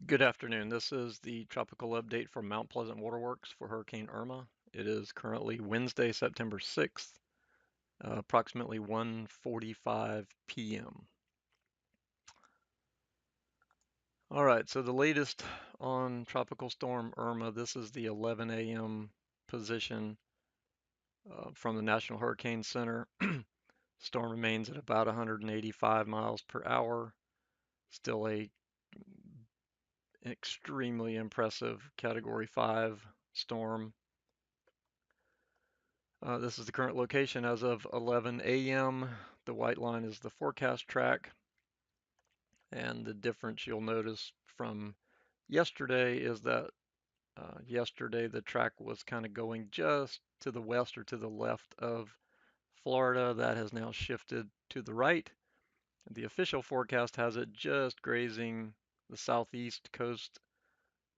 Good afternoon. This is the tropical update from Mount Pleasant Waterworks for Hurricane Irma. It is currently Wednesday, September 6th, approximately 1:45 p.m. All right, so the latest on Tropical Storm Irma, this is the 11 a.m. position from the National Hurricane Center. Storm remains at about 185 miles per hour. Still a extremely impressive Category 5 storm. This is the current location as of 11 a.m. The white line is the forecast track, and the difference you'll notice from yesterday is that yesterday the track was kind of going just to the west or to the left of Florida. That has now shifted to the right. The official forecast has it just grazing the southeast coast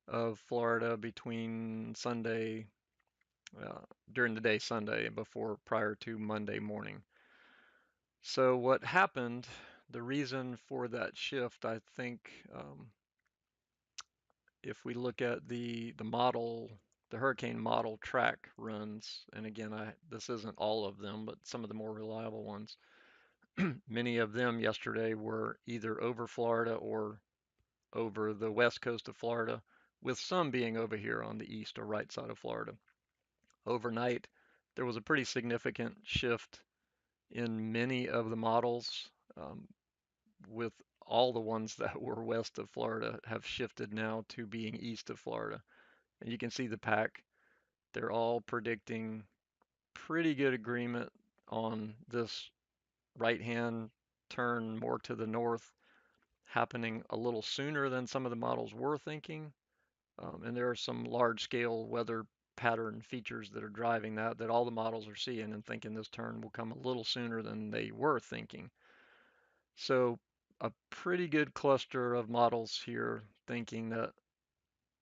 of Florida between Sunday, uh, during the day Sunday, before prior to Monday morning. So what happened, the reason for that shift, I think, if we look at the model, the hurricane model track runs, and again, this isn't all of them, but some of the more reliable ones. Many of them yesterday were either over Florida or over the west coast of Florida, with some being over here on the east or right side of Florida. Overnight, there was a pretty significant shift in many of the models. With all the ones that were west of Florida have shifted now to being east of Florida. And you can see the pack. They're all predicting pretty good agreement on this right hand turn more to the north happening a little sooner than some of the models were thinking. And there are some large scale weather pattern features that are driving that all the models are seeing and thinking this turn will come a little sooner than they were thinking. So a pretty good cluster of models here thinking that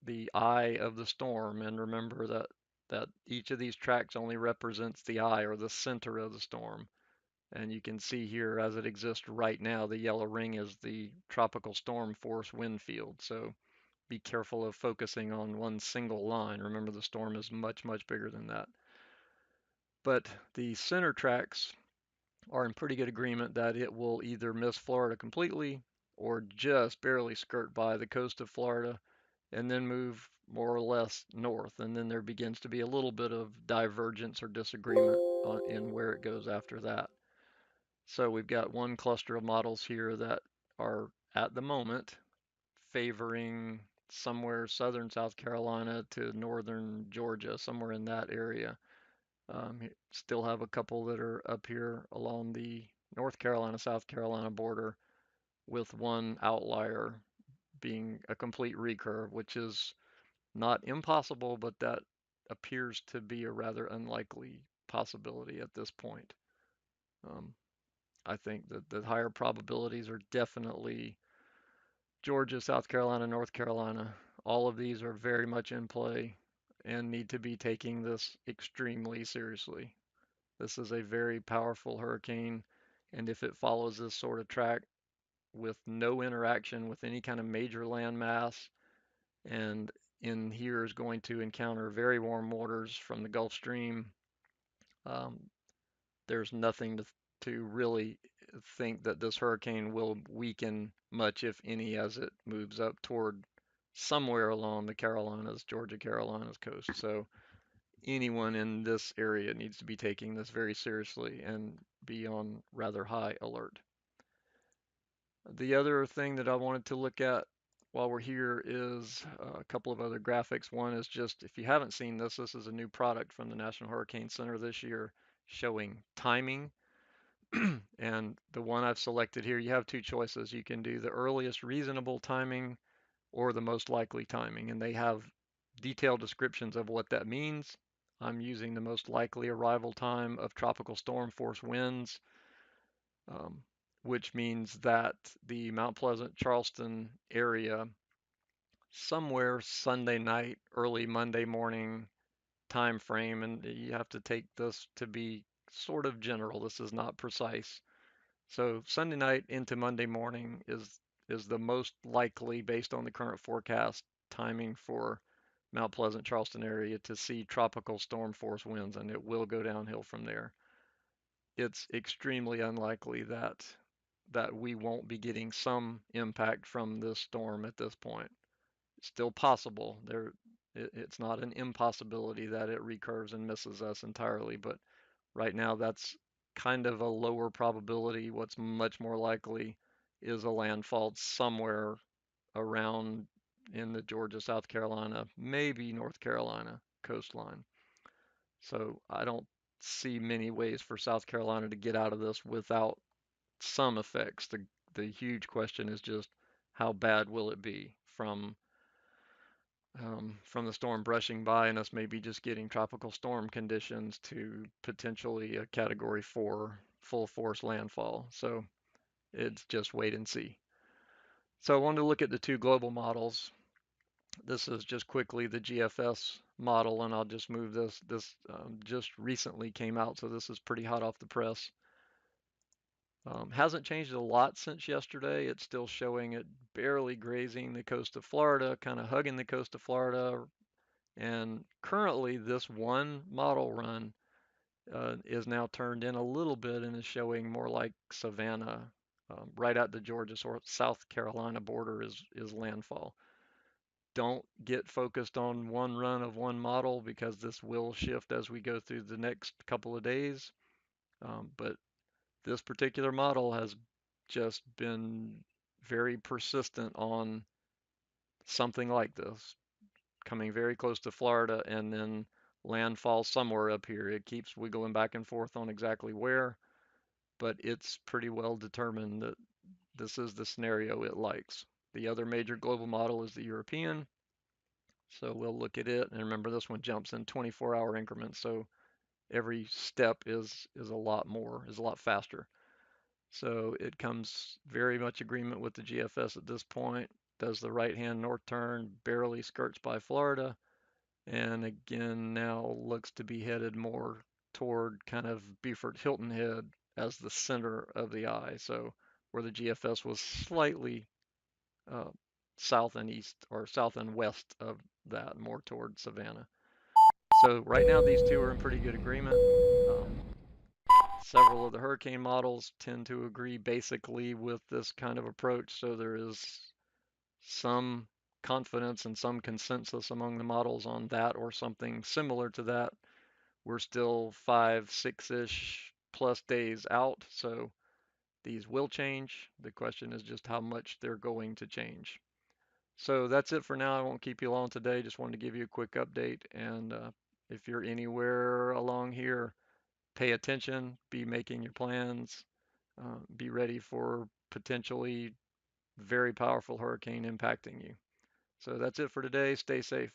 the eye of the storm, and remember that each of these tracks only represents the eye or the center of the storm. And you can see here as it exists right now, the yellow ring is the tropical storm force wind field. So be careful of focusing on one single line. Remember, the storm is much, much bigger than that. But the center tracks are in pretty good agreement that it will either miss Florida completely or just barely skirt by the coast of Florida and then move more or less north. And then there begins to be a little bit of divergence or disagreement in where it goes after that. So we've got one cluster of models here that are at the moment favoring somewhere southern South Carolina to northern Georgia, somewhere in that area. Still have a couple that are up here along the North Carolina, South Carolina border, with one outlier being a complete recurve, which is not impossible, but that appears to be a rather unlikely possibility at this point. Um, I think that the higher probabilities are definitely Georgia, South Carolina, North Carolina. All of these are very much in play and need to be taking this extremely seriously. This is a very powerful hurricane, and if it follows this sort of track with no interaction with any kind of major landmass, and in here is going to encounter very warm waters from the Gulf Stream, um, there's nothing to really think that this hurricane will weaken much, if any, as it moves up toward somewhere along the Carolinas, Georgia Carolinas coast. So anyone in this area needs to be taking this very seriously and be on rather high alert. The other thing that I wanted to look at while we're here is a couple of other graphics. One is just, if you haven't seen this, this is a new product from the National Hurricane Center this year showing timing. And the one I've selected here, you have two choices. You can do the earliest reasonable timing or the most likely timing, and they have detailed descriptions of what that means. I'm using the most likely arrival time of tropical storm force winds, um, which means that the Mount Pleasant, Charleston area, somewhere Sunday night, early Monday morning time frame, and you have to take this to be sort of general. This is not precise. So Sunday night into Monday morning is the most likely, based on the current forecast timing for Mount Pleasant, Charleston area, to see tropical storm force winds, and it will go downhill from there. It's extremely unlikely that we won't be getting some impact from this storm at this point. It's still possible. It's not an impossibility that it recurves and misses us entirely, but right now that's kind of a lower probability. What's much more likely is a landfall somewhere around in the Georgia, South Carolina, maybe North Carolina coastline. So I don't see many ways for South Carolina to get out of this without some effects. The huge question is just how bad will it be from the storm brushing by and us maybe just getting tropical storm conditions to potentially a Category 4 full force landfall. So it's just wait and see. So I wanted to look at the two global models. This is just quickly the GFS model, and I'll just move this. This just recently came out, so this is pretty hot off the press. Hasn't changed a lot since yesterday. It's still showing it barely grazing the coast of Florida, kind of hugging the coast of Florida. And currently, this one model run is now turned in a little bit and is showing more like Savannah, right at the Georgia or South Carolina border is landfall. Don't get focused on one run of one model because this will shift as we go through the next couple of days. But this particular model has just been very persistent on something like this, coming very close to Florida and then landfall somewhere up here. It keeps wiggling back and forth on exactly where, but it's pretty well determined that this is the scenario it likes. The other major global model is the European, so we'll look at it. And remember, this one jumps in 24-hour increments, so every step is a lot faster. So it comes very much agreement with the GFS at this point. Does the right hand north turn, barely skirts by Florida, and again now looks to be headed more toward kind of Beaufort Hilton Head as the center of the eye. So where the GFS was slightly uh, south and east or south and west of that, more toward Savannah. So right now these two are in pretty good agreement. Um, Several of the hurricane models tend to agree basically with this kind of approach. So there is some confidence and some consensus among the models on that or something similar to that. We're still 5, 6-ish plus days out, so these will change. The question is just how much they're going to change. So that's it for now. I won't keep you long today. Just wanted to give you a quick update. And if you're anywhere along here, pay attention, be making your plans, be ready for potentially very powerful hurricane impacting you. So that's it for today. Stay safe.